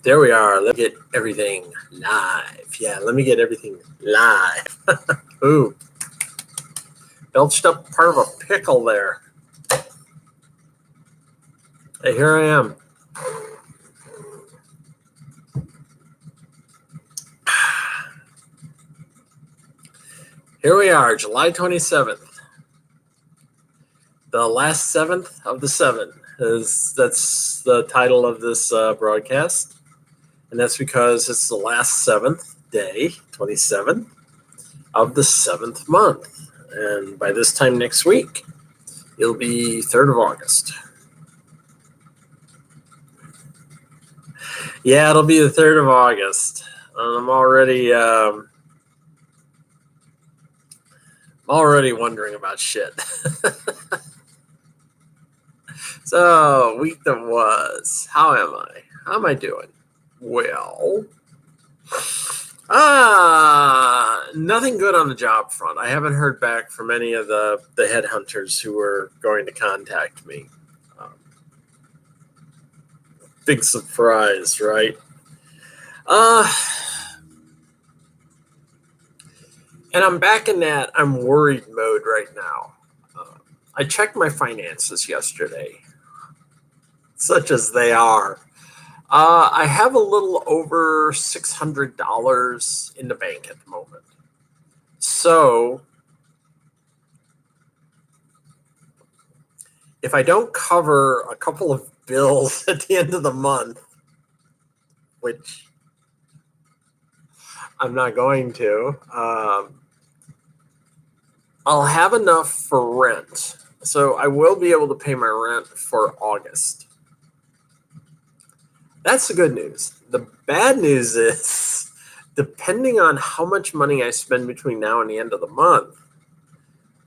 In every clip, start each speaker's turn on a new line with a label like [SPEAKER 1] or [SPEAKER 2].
[SPEAKER 1] There we are. Let me get everything live. Yeah, let me get everything live. Ooh, belched up part of a pickle there. Hey, here I am. Here we are, July 27th. The last seventh of the seven that's the title of this broadcast. And that's because it's the last seventh day, 27th, of the seventh month. And by this time next week, it'll be 3rd of August. Yeah, it'll be the 3rd of August. I'm already wondering about shit. So, week that was. How am I? How am I doing? Well, nothing good on the job front. I haven't heard back from any of the headhunters who were going to contact me. Big surprise, right? And I'm back in that I'm worried mode right now. I checked my finances yesterday, such as they are. I have a little over $600 in the bank at the moment. So, if I don't cover a couple of bills at the end of the month, which I'm not going to, I'll have enough for rent. So I will be able to pay my rent for August. That's the good news. The bad news is, depending on how much money I spend between now and the end of the month,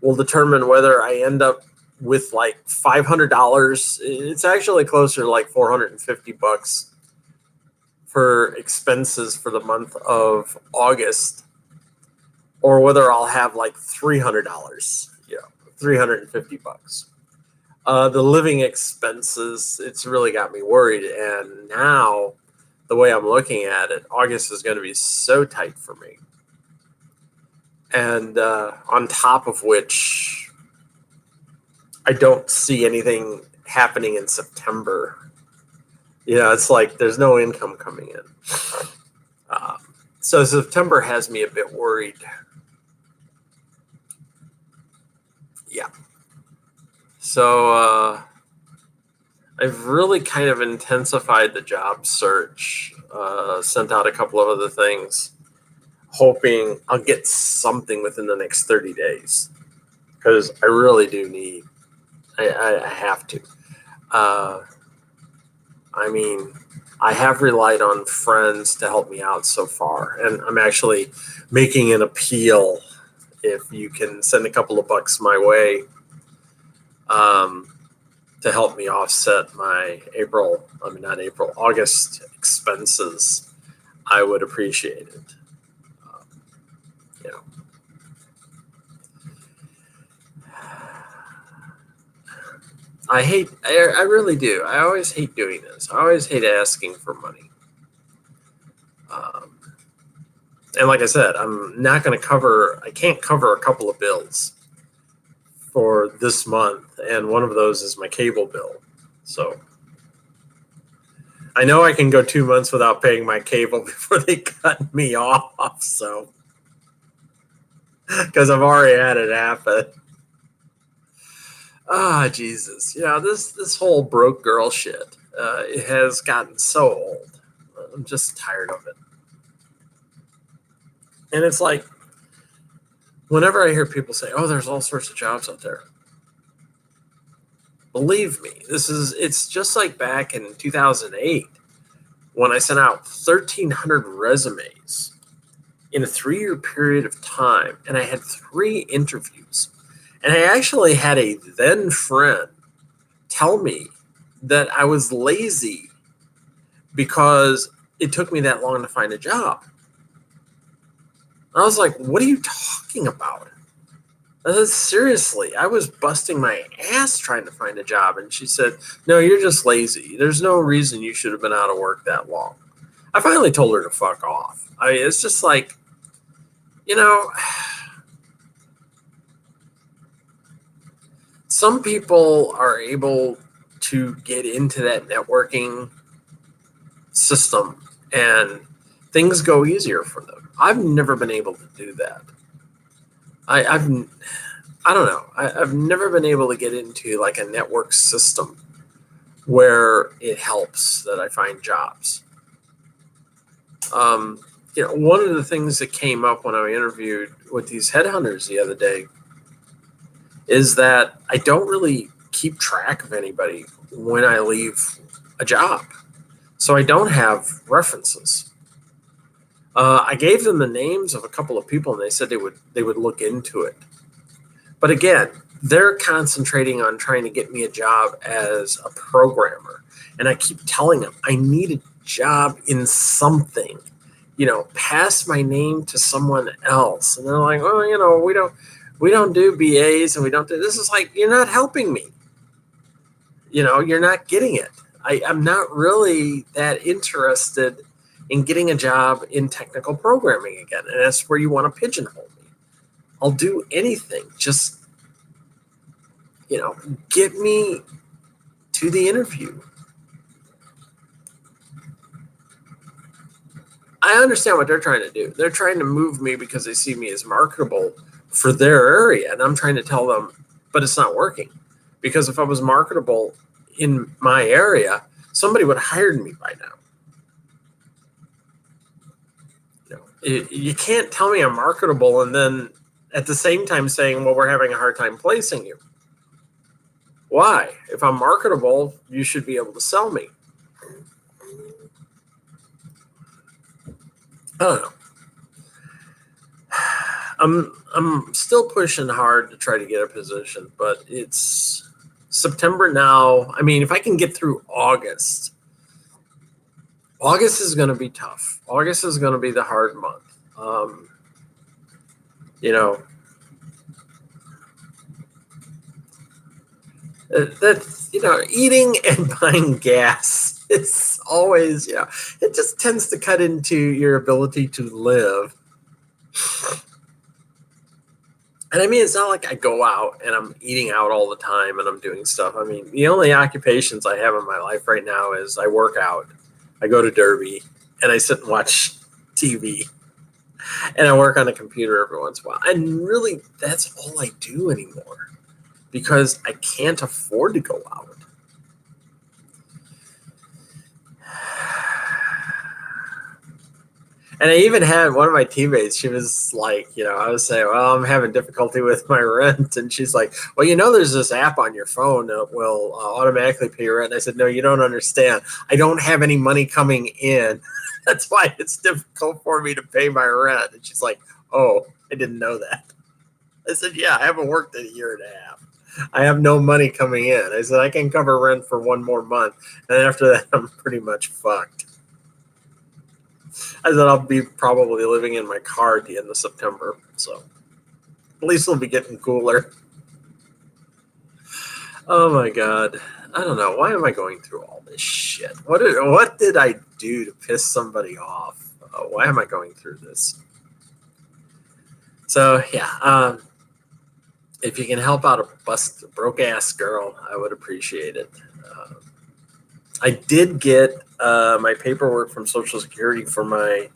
[SPEAKER 1] will determine whether I end up with like $500. It's actually closer to like $450 for expenses for the month of August, or whether I'll have like $300, $350. The living expenses, it's really got me worried. And now, the way I'm looking at it, August is going to be so tight for me. And on top of which, I don't see anything happening in September. It's like there's no income coming in. So September has me a bit worried. Yeah. So I've really kind of intensified the job search, sent out a couple of other things, hoping I'll get something within the next 30 days. Because I really do need, I have to. I have relied on friends to help me out so far, and I'm actually making an appeal. If you can send a couple of bucks my way, to help me offset my August expenses, I would appreciate it. I really do. I always hate doing this. I always hate asking for money. And like I said, I can't cover a couple of bills for this month. And one of those is my cable bill. So I know I can go 2 months without paying my cable before they cut me off. So, because I've already had it happen. Jesus. This whole broke girl shit, it has gotten so old. I'm just tired of it. And it's like, whenever I hear people say, "Oh, there's all sorts of jobs out there," believe me, it's just like back in 2008 when I sent out 1,300 resumes in a 3-year period of time, and I had 3 interviews. And I actually had a then friend tell me that I was lazy because it took me that long to find a job. And I was like, what are you talking about? Seriously, I was busting my ass trying to find a job. And she said, no, you're just lazy. There's no reason you should have been out of work that long. I finally told her to fuck off. I mean, it's just like, you know, some people are able to get into that networking system and things go easier for them. I've never been able to do that. I don't know. I've never been able to get into like a network system where it helps that I find jobs. One of the things that came up when I interviewed with these headhunters the other day is that I don't really keep track of anybody when I leave a job. So I don't have references. I gave them the names of a couple of people, and they said they would look into it. But again, they're concentrating on trying to get me a job as a programmer, and I keep telling them I need a job in something. Pass my name to someone else, and they're like, "Oh, we don't do BAs, and we don't do." This is like, you're not helping me. You're not getting it. I'm not really that interested in getting a job in technical programming again. And that's where you want to pigeonhole me. I'll do anything. Just, get me to the interview. I understand what they're trying to do. They're trying to move me because they see me as marketable for their area. And I'm trying to tell them, but it's not working. Because if I was marketable in my area, somebody would have hired me by now. You can't tell me I'm marketable and then at the same time saying, well, we're having a hard time placing you. Why? If I'm marketable, you should be able to sell me. I don't know. I'm still pushing hard to try to get a position, but it's September now. I mean, if I can get through August is going to be tough. August is going to be the hard month. Eating and buying gas is always, it just tends to cut into your ability to live. And I mean, it's not like I go out and I'm eating out all the time and I'm doing stuff. I mean, the only occupations I have in my life right now is I work out, I go to Derby, and I sit and watch TV. And I work on a computer every once in a while. And really, that's all I do anymore because I can't afford to go out. And I even had one of my teammates, she was like, I was saying, well, I'm having difficulty with my rent. And she's like, well, there's this app on your phone that will automatically pay your rent. And I said, no, you don't understand. I don't have any money coming in. That's why it's difficult for me to pay my rent. And she's like, oh, I didn't know that. I said, yeah, I haven't worked in a year and a half. I have no money coming in. I said, I can cover rent for one more month. And after that, I'm pretty much fucked. I said, I'll be probably living in my car at the end of September. So at least it'll be getting cooler. Oh my God. I don't know. Why am I going through all this shit? What did I do to piss somebody off? Why am I going through this? So yeah, if you can help out a broke ass girl, I would appreciate it. I did get my paperwork from Social Security for my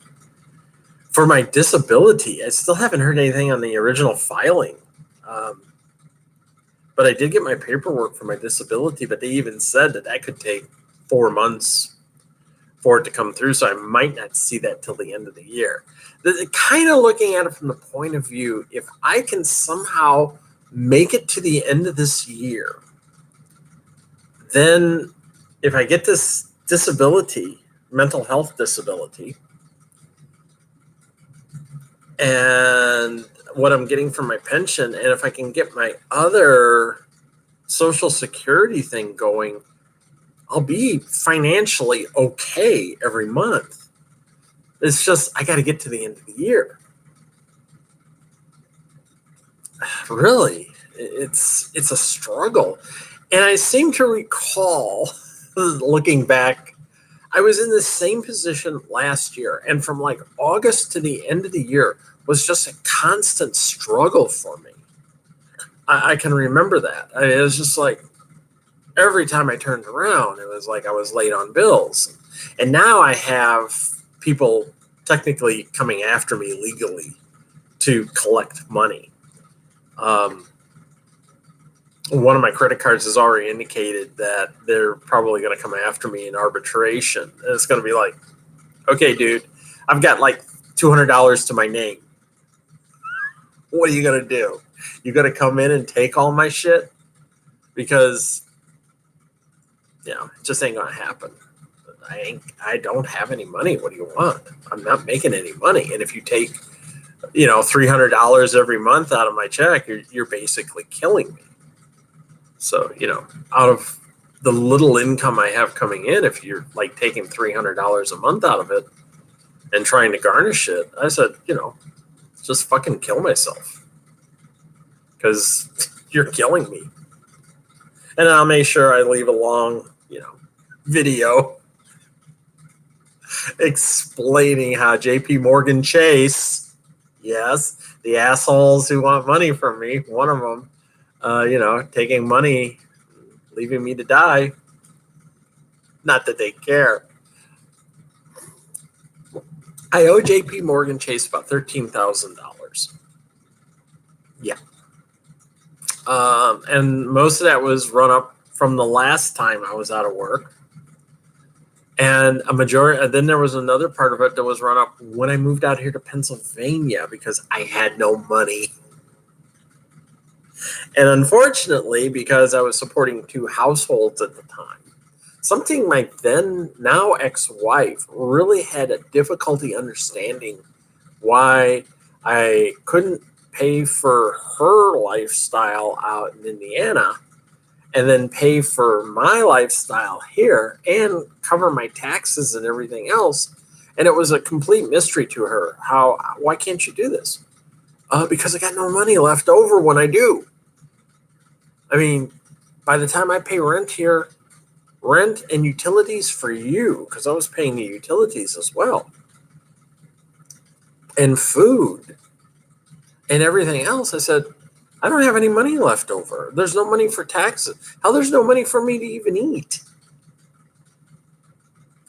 [SPEAKER 1] disability. I still haven't heard anything on the original filing. But I did get my paperwork for my disability, but they even said that could take 4 months for it to come through. So I might not see that till the end of the year. Kind of looking at it from the point of view, if I can somehow make it to the end of this year, then if I get this disability, mental health disability, and what I'm getting from my pension, and if I can get my other Social Security thing going, I'll be financially okay every month. It's just I got to get to the end of the year. Really, it's a struggle. And I seem to recall, looking back, I was in the same position last year, and from like August to the end of the year was just a constant struggle for me. I can remember that. It was just like every time I turned around, it was like I was late on bills. And now I have people technically coming after me legally to collect money. One of my credit cards has already indicated that they're probably going to come after me in arbitration. And it's going to be like, okay, dude, I've got like $200 to my name. What are you going to do? You got to come in and take all my shit? Because, you know, it just ain't going to happen. I don't have any money. What do you want? I'm not making any money. And if you take, you know, $300 every month out of my check, you're basically killing me. So, you know, out of the little income I have coming in, if you're like taking $300 a month out of it and trying to garnish it, I said, you know, just fucking kill myself because you're killing me. And I'll make sure I leave a long, you know, video explaining how JP Morgan Chase, yes, the assholes who want money from me, one of them, you know, taking money, leaving me to die. Not that they care. I owe JP Morgan Chase about $13,000. Yeah. And most of that was run up from the last time I was out of work. And a majority, then there was another part of it that was run up when I moved out here to Pennsylvania because I had no money. And unfortunately, because I was supporting two households at the time, something my then now ex-wife really had a difficulty understanding why I couldn't pay for her lifestyle out in Indiana and then pay for my lifestyle here and cover my taxes and everything else. And it was a complete mystery to her. Why can't you do this? Because I got no money left over when I do. I mean, by the time I pay rent here, rent and utilities for you, because I was paying the utilities as well, and food and everything else, I said, I don't have any money left over. There's no money for taxes. How there's no money for me to even eat?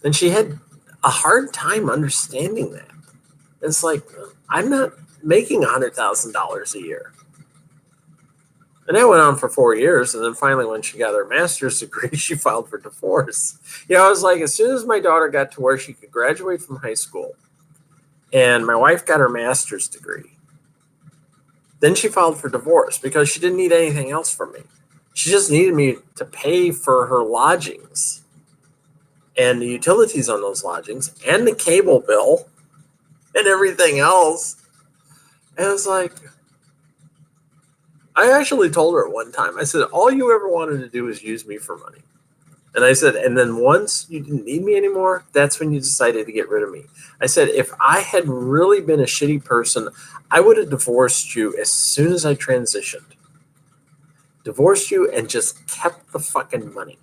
[SPEAKER 1] And she had a hard time understanding that. It's like, I'm not making $100,000 a year. And that went on for 4 years. And then finally, when she got her master's degree, she filed for divorce. You know, I was like, as soon as my daughter got to where she could graduate from high school and my wife got her master's degree, then she filed for divorce because she didn't need anything else from me. She just needed me to pay for her lodgings and the utilities on those lodgings and the cable bill and everything else. And I was like, I actually told her at one time, I said, all you ever wanted to do is use me for money. And I said, and then once you didn't need me anymore, that's when you decided to get rid of me. I said, if I had really been a shitty person, I would have divorced you as soon as I transitioned. Divorced you and just kept the fucking money.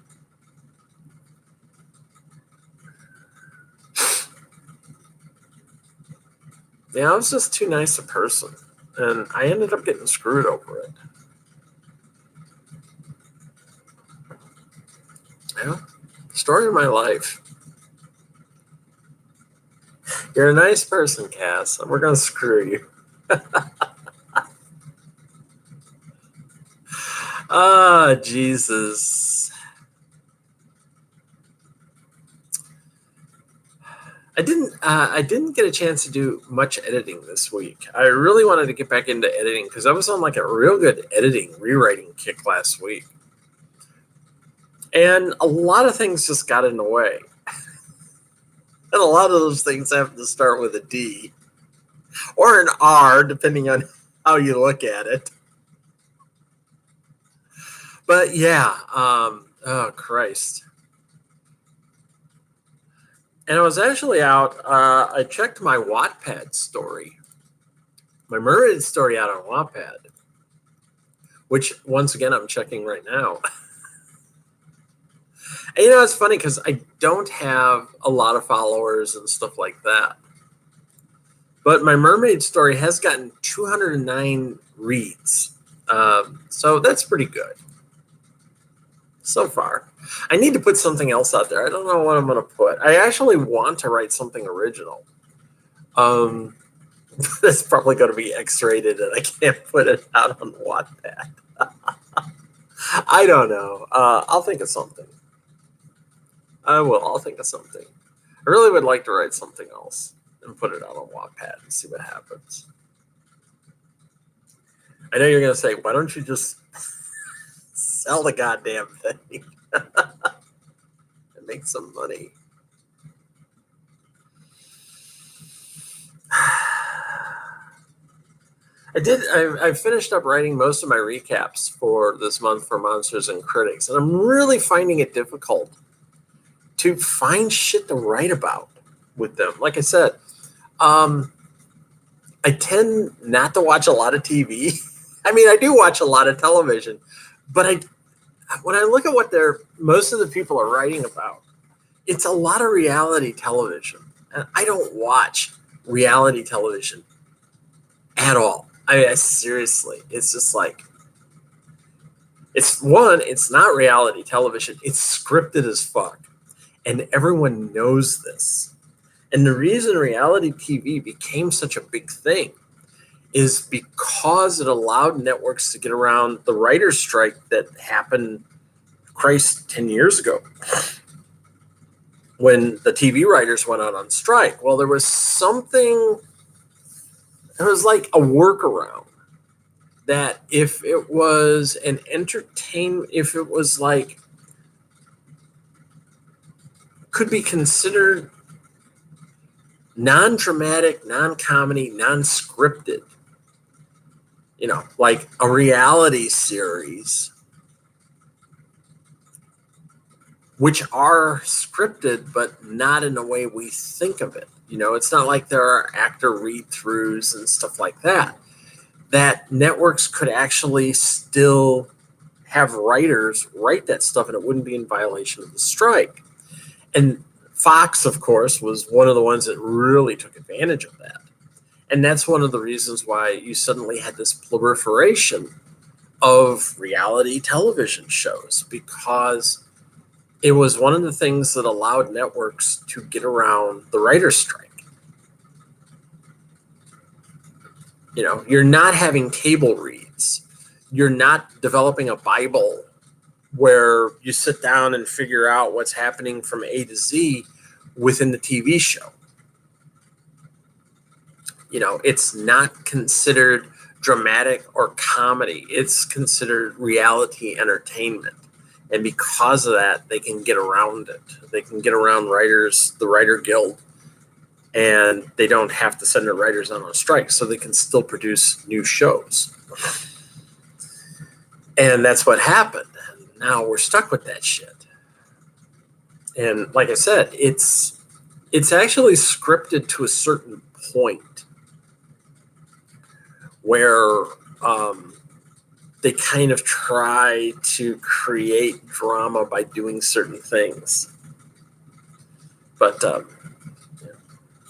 [SPEAKER 1] Yeah, I was just too nice a person. And I ended up getting screwed over it. Yeah, story of my life. You're a nice person, Cass, and we're going to screw you. Ah, Jesus. I didn't get a chance to do much editing this week. I really wanted to get back into editing because I was on like a real good rewriting kick last week. And a lot of things just got in the way. And a lot of those things have to start with a D or an R, depending on how you look at it. But yeah, oh Christ. And I was actually out, I checked my Wattpad story, my Mermaid story out on Wattpad, which once again I'm checking right now. And you know, it's funny because I don't have a lot of followers and stuff like that. But my mermaid story has gotten 209 reads. So that's pretty good so far. I need to put something else out there. I don't know what I'm going to put. I actually want to write something original. That's probably going to be X-rated, and I can't put it out on Wattpad. I don't know. I'll think of something. I will. I'll think of something. I really would like to write something else and put it out on Wattpad and see what happens. I know you're going to say, why don't you just sell the goddamn thing and make some money? I finished up writing most of my recaps for this month for Monsters and Critics, and I'm really finding it difficult to find shit to write about with them. Like I said, I tend not to watch a lot of TV. I mean, I do watch a lot of television, but when I look at what most of the people are writing about, it's a lot of reality television. And I don't watch reality television at all. I mean, seriously, it's just like, it's not reality television. It's scripted as fuck. And everyone knows this. And the reason reality TV became such a big thing is because it allowed networks to get around the writer's strike that happened, 10 years ago, when the TV writers went out on strike. Well, there was like a workaround that if it was an entertainment, if it was like, could be considered non-dramatic, non-comedy, non-scripted, like a reality series, which are scripted, but not in the way we think of it. It's not like there are actor read-throughs and stuff like that. That networks could actually still have writers write that stuff, and it wouldn't be in violation of the strike. And Fox, of course, was one of the ones that really took advantage of that. And that's one of the reasons why you suddenly had this proliferation of reality television shows, because it was one of the things that allowed networks to get around the writer's strike. You're not having table reads. You're not developing a Bible where you sit down and figure out what's happening from A to Z within the TV show. It's not considered dramatic or comedy. It's considered reality entertainment. And because of that, they can get around it. They can get around the Writer Guild, and they don't have to send their writers on a strike, so they can still produce new shows. And that's what happened. And now we're stuck with that shit. And like I said, it's actually scripted to a certain point where they kind of try to create drama by doing certain things. But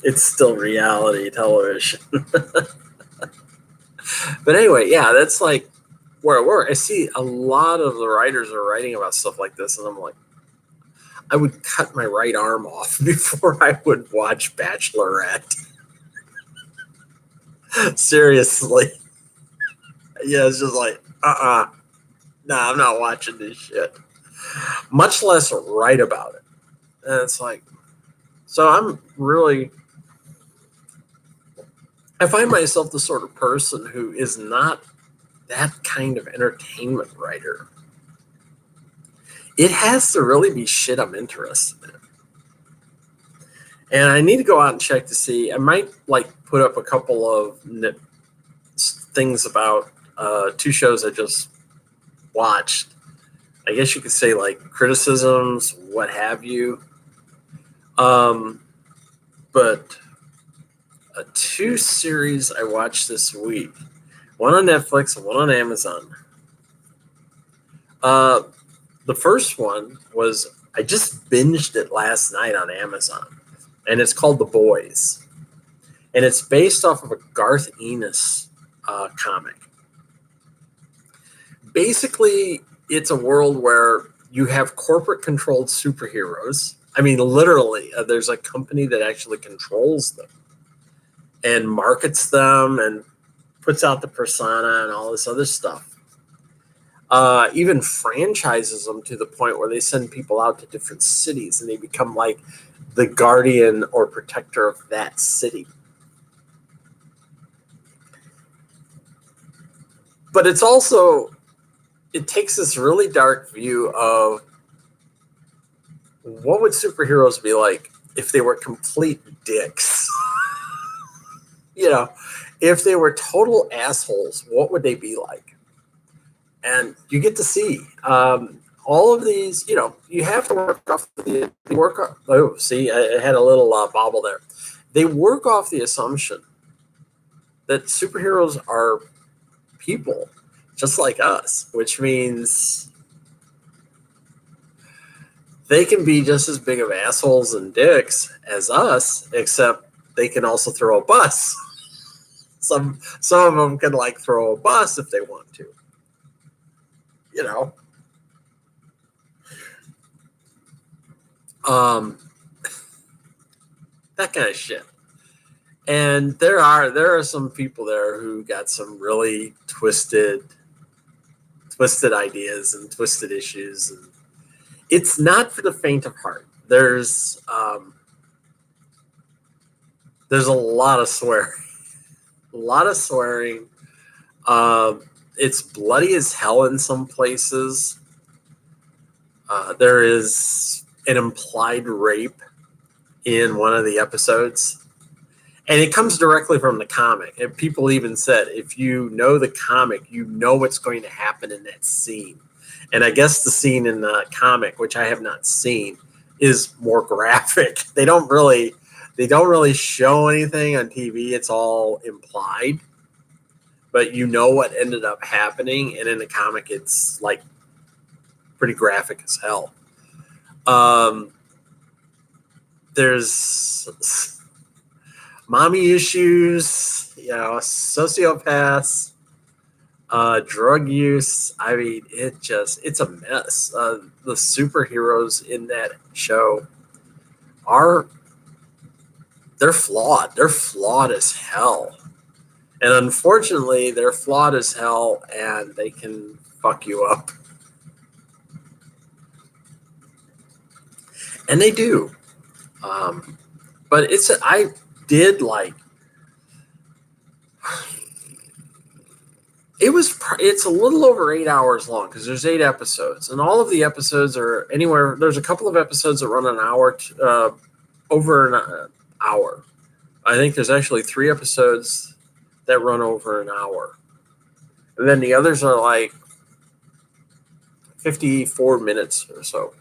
[SPEAKER 1] it's still reality television. But anyway, yeah, that's like where I work. I see a lot of the writers are writing about stuff like this, and I'm like, I would cut my right arm off before I would watch Bachelorette. Seriously. Yeah, it's just like, nah, I'm not watching this shit. Much less write about it. And it's like, so I find myself the sort of person who is not that kind of entertainment writer. It has to really be shit I'm interested in. And I need to go out and check to see. I might put up a couple of things about two shows I just watched. I guess you could say criticisms, what have you. But two series I watched this week, one on Netflix and one on Amazon. The first one was I just binged it last night on Amazon, and it's called The Boys, and it's based off of a Garth Ennis comic. Basically, it's a world where you have corporate-controlled superheroes. I mean, literally, there's a company that actually controls them and markets them and puts out the persona and all this other stuff. Even franchises them to the point where they send people out to different cities and they become like the guardian or protector of that city. But it's also, it takes this really dark view of what would superheroes be like if they were complete dicks? You know, if they were total assholes, what would they be like? And you get to see all of these. You know, you have to work off the work. Oh, see, I had a little bobble there. They work off the assumption that superheroes are people just like us, which means they can be just as big of assholes and dicks as us, except they can also throw a bus. Some of them can like throw a bus if they want to. You know. That kind of shit. And there are some people there who got some really twisted ideas and twisted issues, and it's not for the faint of heart. There's a lot of swearing. It's bloody as hell in some places. There is an implied rape in one of the episodes. And it comes directly from the comic. And people even said, if you know the comic, you know what's going to happen in that scene. And I guess the scene in the comic, which I have not seen, is more graphic. They don't really show anything on TV. It's all implied. But you know what ended up happening. And in the comic, it's like pretty graphic as hell. There's mommy issues, you know, sociopaths, drug use. I mean, it's a mess. The superheroes in that show they're flawed. They're flawed as hell. And unfortunately, they're flawed as hell, and they can fuck you up. And they do. But it's a little over 8 hours long because there's 8 episodes, and all of the episodes are anywhere. There's a couple of episodes that run an hour, over an hour. I think there's actually 3 episodes that run over an hour, and then the others are like 54 minutes or so.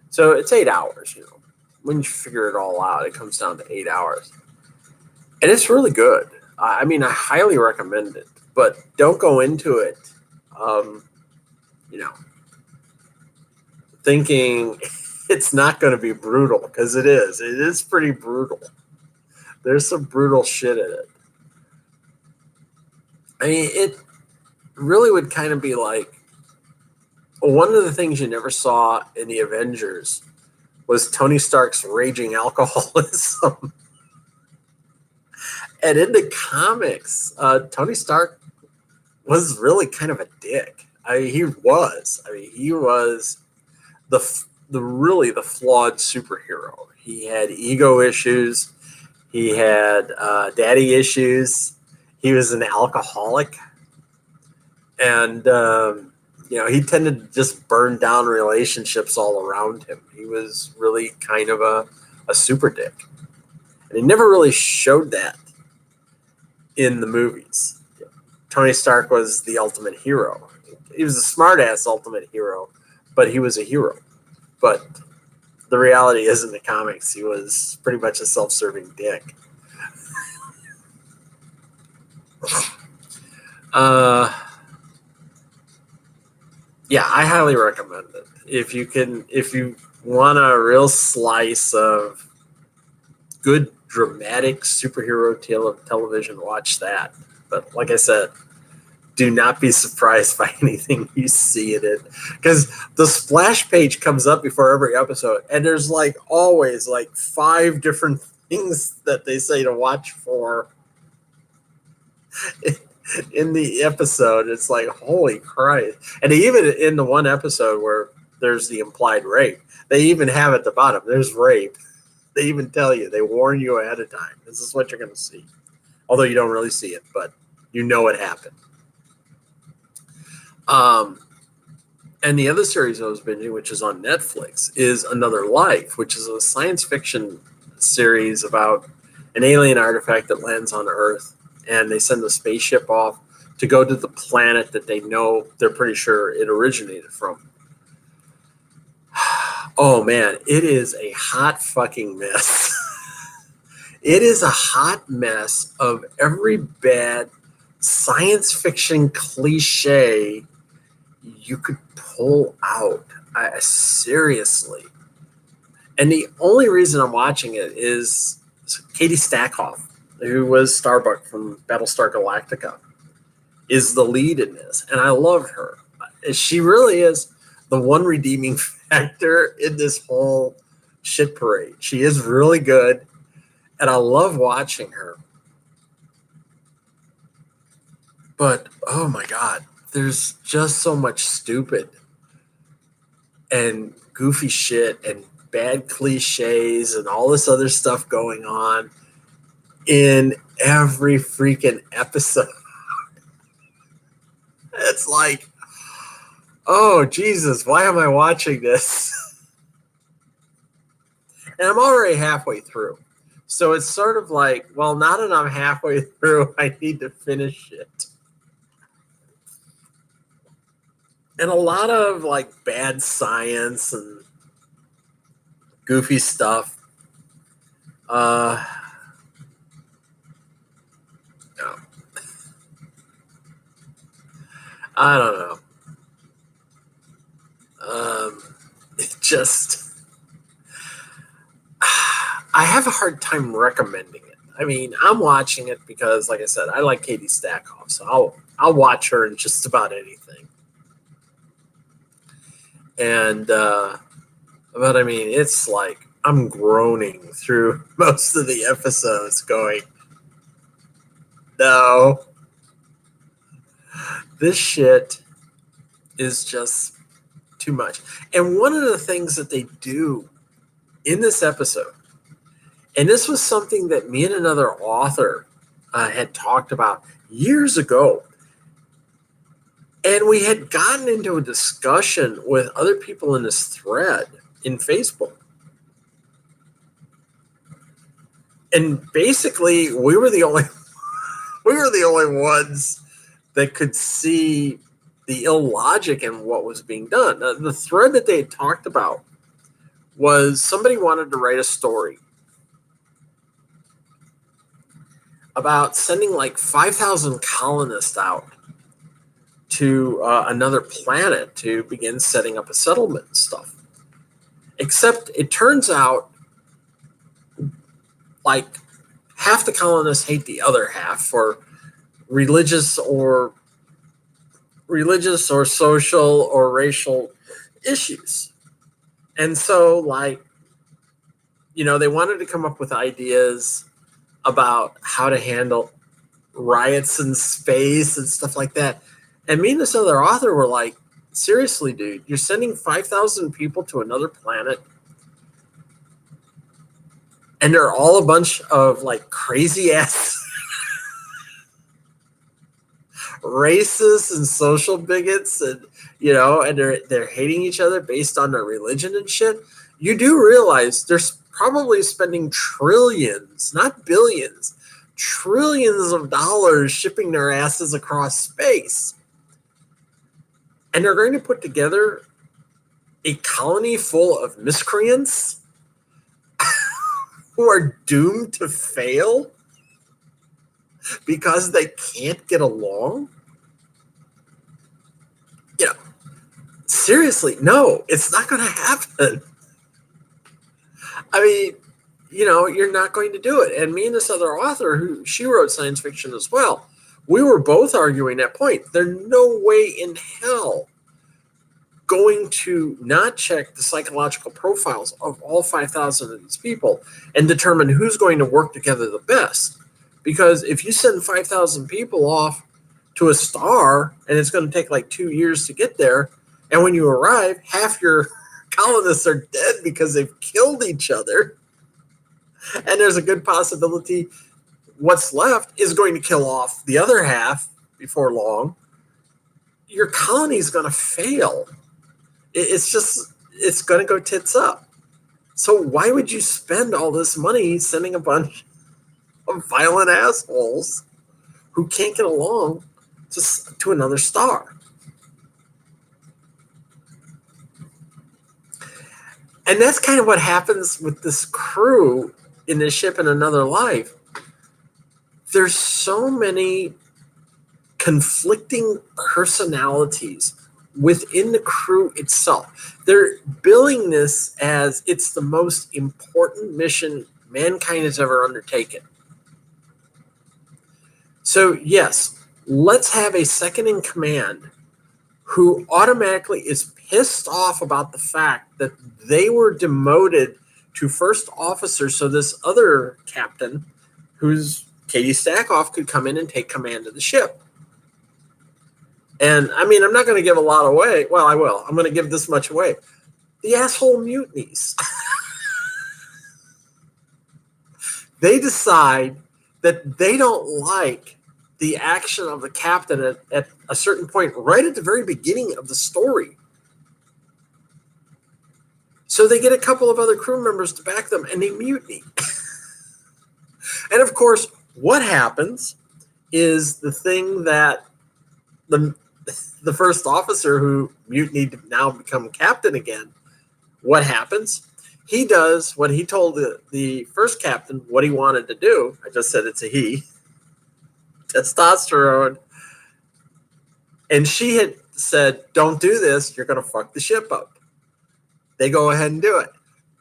[SPEAKER 1] So it's 8 hours, you know. When you figure it all out, it comes down to 8 hours. And it's really good. I mean, I highly recommend it. But don't go into it, you know, thinking it's not going to be brutal, because it is. It is pretty brutal. There's some brutal shit in it. I mean, it really would kind of be like, one of the things you never saw in the Avengers was Tony Stark's raging alcoholism. And in the comics, Tony Stark was really kind of a dick. He was the flawed superhero. He had ego issues. He had daddy issues. He was an alcoholic. And, you know, he tended to just burn down relationships all around him. He was really kind of a super dick. And he never really showed that in the movies. Tony Stark was the ultimate hero. He was a smart-ass ultimate hero, but he was a hero. But the reality is, in the comics, he was pretty much a self-serving dick. Yeah, I highly recommend it. If you want a real slice of good dramatic superhero television, watch that. But like I said, do not be surprised by anything you see in it, because the splash page comes up before every episode, and there's like always like 5 different things that they say to watch for in the episode. It's like, holy Christ. And even in the one episode where there's the implied rape, they even have at the bottom, there's rape. They even tell you, they warn you ahead of time. This is what you're going to see. Although you don't really see it, but you know it happened. And the other series I was binging, which is on Netflix, is Another Life, which is a science fiction series about an alien artifact that lands on Earth, and they send a spaceship off to go to the planet that they know, they're pretty sure it originated from. Oh man, it is a hot fucking mess. It is a hot mess of every bad science fiction cliche you could pull out. Seriously. And the only reason I'm watching it is Katie Stackhoff, who was Starbuck from Battlestar Galactica, is the lead in this. And I love her. She really is the one redeeming factor in this whole shit parade. She is really good, and I love watching her. But, oh my God, there's just so much stupid and goofy shit and bad cliches and all this other stuff going on in every freaking episode. It's like, oh, Jesus, why am I watching this? And I'm already halfway through. So it's sort of like, well, now that I'm halfway through, I need to finish it. And a lot of like bad science and goofy stuff. No. I don't know. It just, I have a hard time recommending it. I mean, I'm watching it because, like I said, I like Katie Stackhoff, so I'll watch her in just about anything. And but I mean, it's like I'm groaning through most of the episodes, going, no, this shit is just too much. And one of the things that they do in this episode, and this was something that me and another author had talked about years ago, and we had gotten into a discussion with other people in this thread in Facebook. And basically, we were the only ones that could see the illogic in what was being done. The thread that they had talked about was somebody wanted to write a story about sending like 5,000 colonists out to another planet to begin setting up a settlement and stuff. Except it turns out like half the colonists hate the other half for religious or social or racial issues. And so, like, you know, they wanted to come up with ideas about how to handle riots in space and stuff like that. And me and this other author were like, seriously, dude, you're sending 5,000 people to another planet, and they're all a bunch of like crazy ass racists and social bigots, and you know, and they're hating each other based on their religion and shit. You do realize they're probably spending trillions, not billions, trillions of dollars shipping their asses across space. And they're going to put together a colony full of miscreants who are doomed to fail because they can't get along? You know, seriously, no, it's not going to happen. I mean, you're not going to do it. And me and this other author, who she wrote science fiction as well, we were both arguing that point. There's no way in hell going to not check the psychological profiles of all 5,000 of these people and determine who's going to work together the best. Because if you send 5,000 people off to a star and it's going to take like 2 years to get there, and when you arrive, half your colonists are dead because they've killed each other, and there's a good possibility what's left is going to kill off the other half before long, your colony is going to fail. It's going to go tits up. So why would you spend all this money sending a bunch of violent assholes who can't get along to another star? And that's kind of what happens with this crew in this ship in Another Life. There's so many conflicting personalities within the crew itself. They're billing this as it's the most important mission mankind has ever undertaken. So yes, let's have a second in command who automatically is pissed off about the fact that they were demoted to first officer so this other captain, who's Katie Stackoff, could come in and take command of the ship. And I mean, I'm not going to give a lot away. Well, I will. I'm going to give this much away. The asshole mutinies. They decide that they don't like the action of the captain at a certain point, right at the very beginning of the story. So they get a couple of other crew members to back them, and they mutiny. And of course, what happens is the thing that the first officer who mutinied to now become captain again, what happens? He does what he told the first captain what he wanted to do. I just said it's a he. Testosterone. And she had said, don't do this. You're going to fuck the ship up. They go ahead and do it.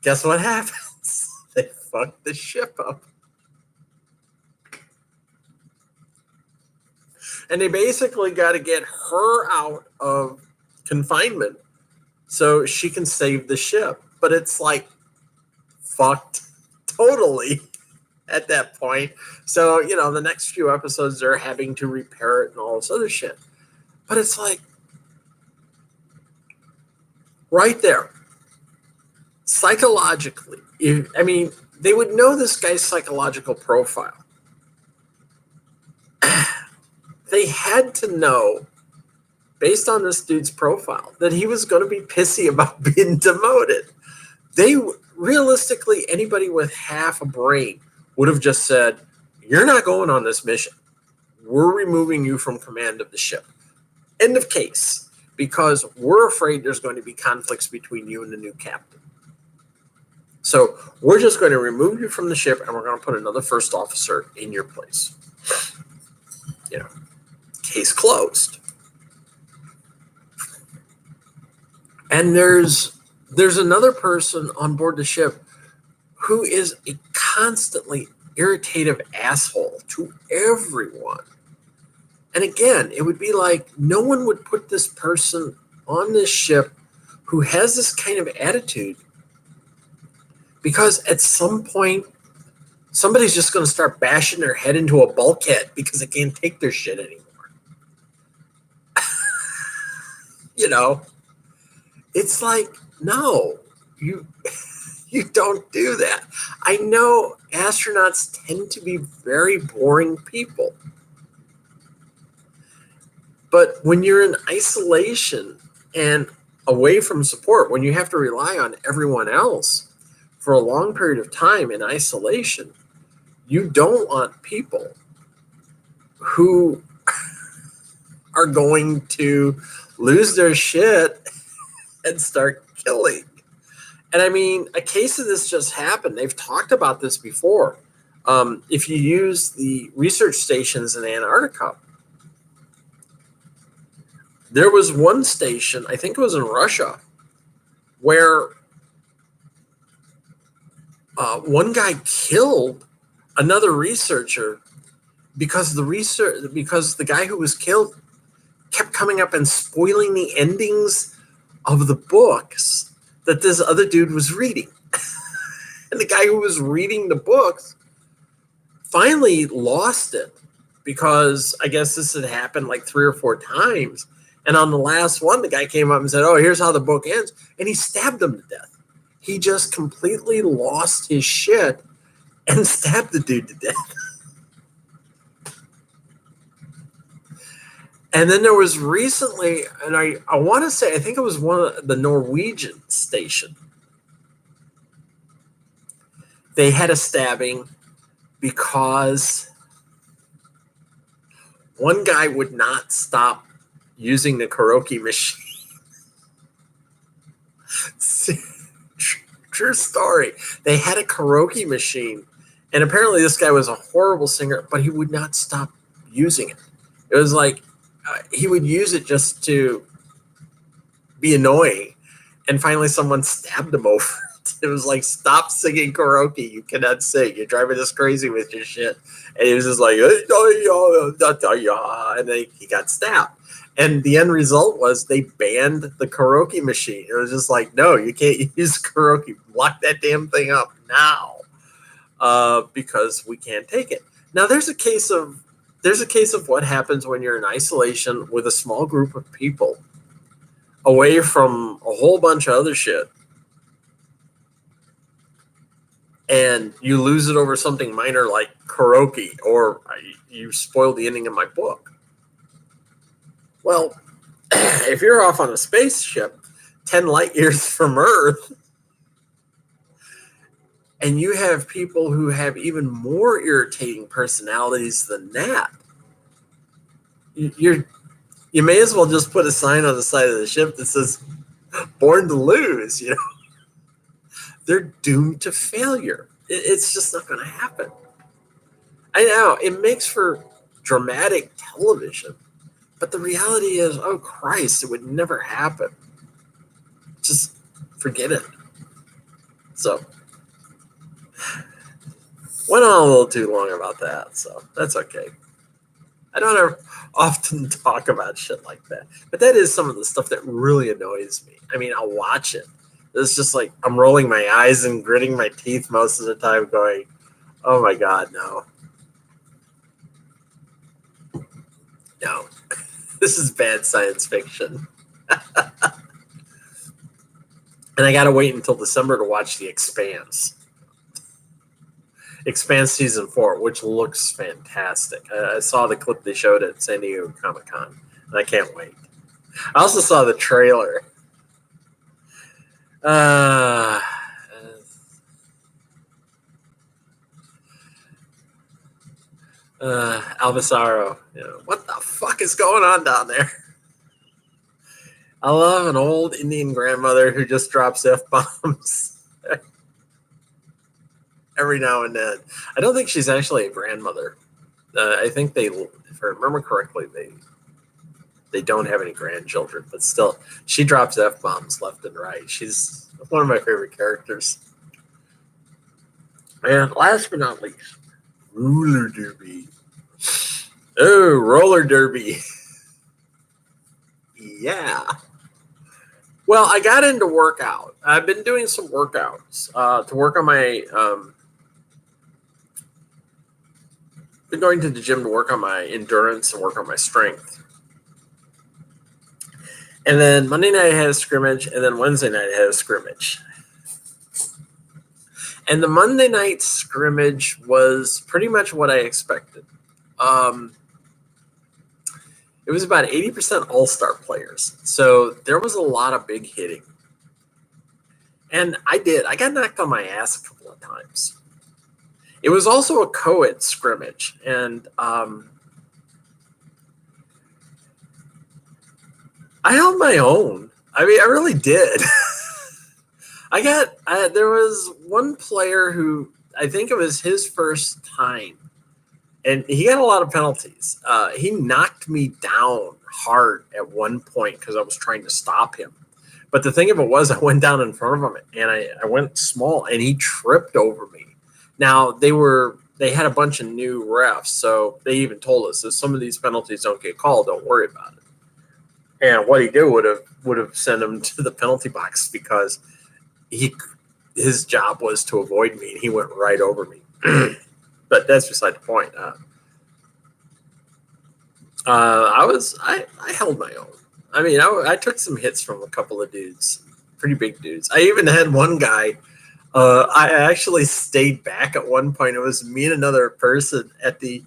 [SPEAKER 1] Guess what happens? They fuck the ship up. And they basically got to get her out of confinement so she can save the ship. But it's like fucked totally at that point. So, the next few episodes, they're having to repair it and all this other shit. But it's like, right there, psychologically, they would know this guy's psychological profile. They had to know, based on this dude's profile, that he was going to be pissy about being demoted. Realistically, anybody with half a brain would have just said, you're not going on this mission. We're removing you from command of the ship. End of case. Because we're afraid there's going to be conflicts between you and the new captain. So we're just going to remove you from the ship, and we're going to put another first officer in your place. Case closed. And there's another person on board the ship who is a constantly irritative asshole to everyone. And again, it would be like no one would put this person on this ship who has this kind of attitude, because at some point, somebody's just going to start bashing their head into a bulkhead because they can't take their shit anymore. It's like, no, you don't do that. I know astronauts tend to be very boring people. But when you're in isolation and away from support, when you have to rely on everyone else for a long period of time in isolation, you don't want people who are going to lose their shit and start killing. And a case of this just happened. They've talked about this before. If you use the research stations in Antarctica, there was one station, I think it was in Russia, where one guy killed another researcher because the guy who was killed kept coming up and spoiling the endings of the books that this other dude was reading. And the guy who was reading the books finally lost it because I guess this had happened like 3 or 4 times. And on the last one, the guy came up and said, "Oh, here's how the book ends." And he stabbed him to death. He just completely lost his shit and stabbed the dude to death. And then there was recently, and I want to say, I think it was one of the Norwegian station. They had a stabbing because one guy would not stop using the karaoke machine. True story. They had a karaoke machine, and apparently this guy was a horrible singer, but he would not stop using it. It was like he would use it just to be annoying, and finally someone stabbed him over it. It was like, "Stop singing karaoke. You cannot sing. You're driving us crazy with your shit." And he was just like, and then he got stabbed. And the end result was they banned the karaoke machine. It was just like, no, you can't use karaoke. Lock that damn thing up now, because we can't take it. Now there's a case of what happens when you're in isolation with a small group of people, away from a whole bunch of other shit, and you lose it over something minor like karaoke, or you spoiled the ending of my book. Well, if you're off on a spaceship 10 light years from Earth, and you have people who have even more irritating personalities than that, you may as well just put a sign on the side of the ship that says "Born to Lose." They're doomed to failure. It's just not going to happen. I know it makes for dramatic television, but the reality is, oh Christ, it would never happen. Just forget it. So, went on a little too long about that, so that's okay. I don't ever often talk about shit like that, but that is some of the stuff that really annoys me. I mean, I'll watch it. It's just like I'm rolling my eyes and gritting my teeth most of the time, going, "Oh my God, no. No. This is bad science fiction." And I got to wait until December to watch The Expanse. Expanse season 4, which looks fantastic. I saw the clip they showed at San Diego Comic-Con, and I can't wait. I also saw the trailer. Alvisaro, what the fuck is going on down there? I love an old Indian grandmother who just drops F-bombs every now and then. I don't think she's actually a grandmother. I think if I remember correctly, they don't have any grandchildren, but still, she drops F-bombs left and right. She's one of my favorite characters. And last but not least, roller derby. Oh, roller derby. Yeah. Well, I got into workout. I've been doing some workouts to work on my. Been going to the gym to work on my endurance and work on my strength. And then Monday night I had a scrimmage, and then Wednesday night I had a scrimmage. And the Monday night scrimmage was pretty much what I expected. It was about 80% all-star players. So there was a lot of big hitting. And I got knocked on my ass a couple of times. It was also a co-ed scrimmage. And I held my own. I mean, I really did. There was one player who, I think it was his first time, and he got a lot of penalties. He knocked me down hard at one point because I was trying to stop him. But the thing of it was, I went down in front of him and I went small, and he tripped over me. Now they had a bunch of new refs, so they even told us if some of these penalties don't get called, don't worry about it. And what he did would have sent him to the penalty box because his job was to avoid me, and he went right over me. But that's beside the point. I held my own. I mean, I took some hits from a couple of dudes, pretty big dudes. I even had one guy. I actually stayed back at one point. It was me and another person at the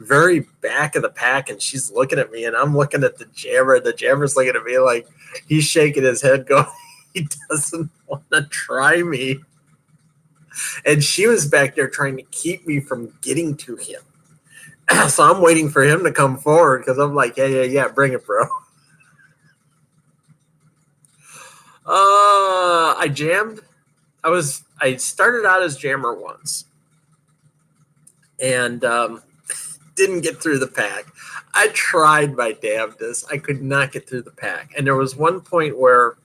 [SPEAKER 1] very back of the pack, and she's looking at me, and I'm looking at the jammer. The jammer's looking at me like he's shaking his head, going, he doesn't want to try me. And she was back there trying to keep me from getting to him. So I'm waiting for him to come forward because I'm like, yeah, bring it, bro. I jammed. I started out as jammer once and didn't get through the pack. I tried my damnedest. I could not get through the pack. And there was one point where,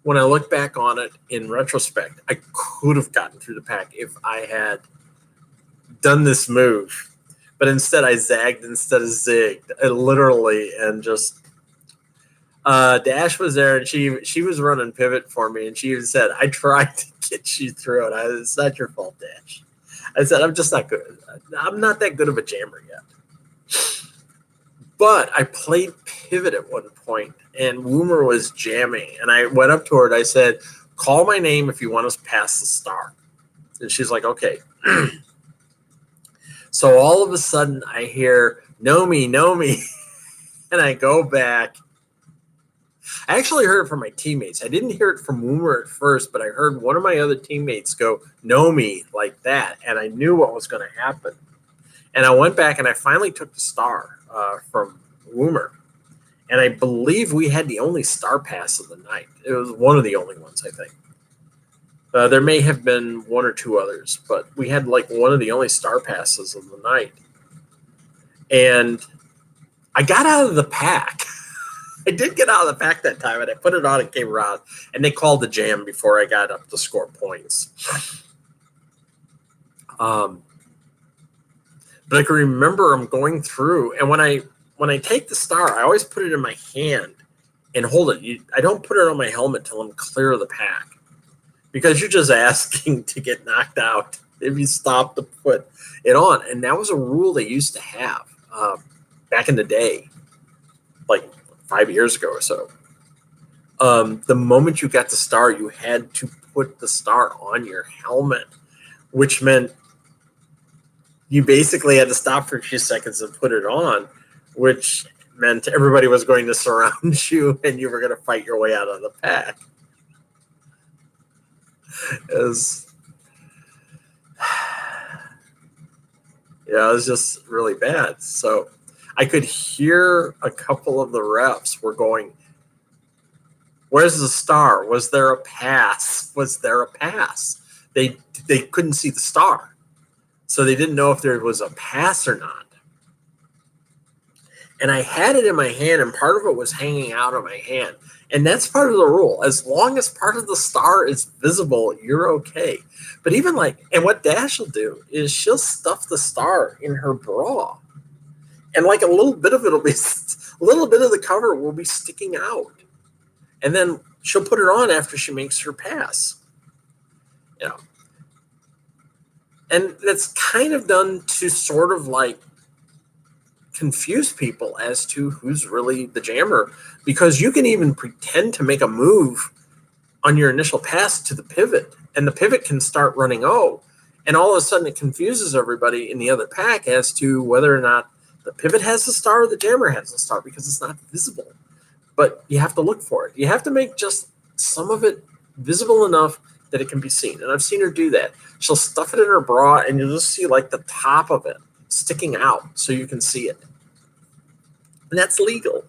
[SPEAKER 1] when I look back on it in retrospect, I could have gotten through the pack if I had done this move. But instead, I zagged instead of zigged. I literally, and just Dash was there, and she was running pivot for me, and she even said, "I tried to get you through it. It's not your fault, Dash." I said, "I'm just not good. I'm not that good of a jammer yet." But I played pivot at one point, and Woomer was jamming, and I went up to her and I said, "Call my name if you want us past the star." And she's like, "Okay." So all of a sudden, I hear, "Know me, know me," and I go back. I actually heard it from my teammates. I didn't hear it from Woomer at first, but I heard one of my other teammates go, "Know me," like that, and I knew what was going to happen. And I went back and I finally took the star from Woomer. And I believe we had the only star pass of the night. It was one of the only ones, I think. There may have been one or two others, but we had like one of the only star passes of the night. And I got out of the pack. I did get out of the pack that time, and I put it on and came around, and they called the jam before I got up to score points. But I can remember I'm going through, and when I take the star, I always put it in my hand and hold it. I don't put it on my helmet till I'm clear of the pack, because you're just asking to get knocked out if you stop to put it on. And that was a rule they used to have back in the day, like 5 years ago or so. The moment you got the star, you had to put the star on your helmet, which meant you basically had to stop for a few seconds and put it on, which meant everybody was going to surround you and you were going to fight your way out of the pack. It was just really bad. So I could hear a couple of the refs were going, "Where's the star? Was there a pass? Was there a pass?" They couldn't see the star. So they didn't know if there was a pass or not. And I had it in my hand, and part of it was hanging out of my hand. And that's part of the rule. As long as part of the star is visible, you're okay. But even and what Dash will do is she'll stuff the star in her bra. And like a little bit of the cover will be sticking out. And then she'll put it on after she makes her pass. And that's kind of done to sort of confuse people as to who's really the jammer, because you can even pretend to make a move on your initial pass to the pivot, and the pivot can start running and all of a sudden it confuses everybody in the other pack as to whether or not the pivot has the star or the jammer has the star, because it's not visible. But you have to look for it. You have to make just some of it visible enough that it can be seen. And I've seen her do that. She'll stuff it in her bra, and you'll just see the top of it sticking out so you can see it. And that's legal.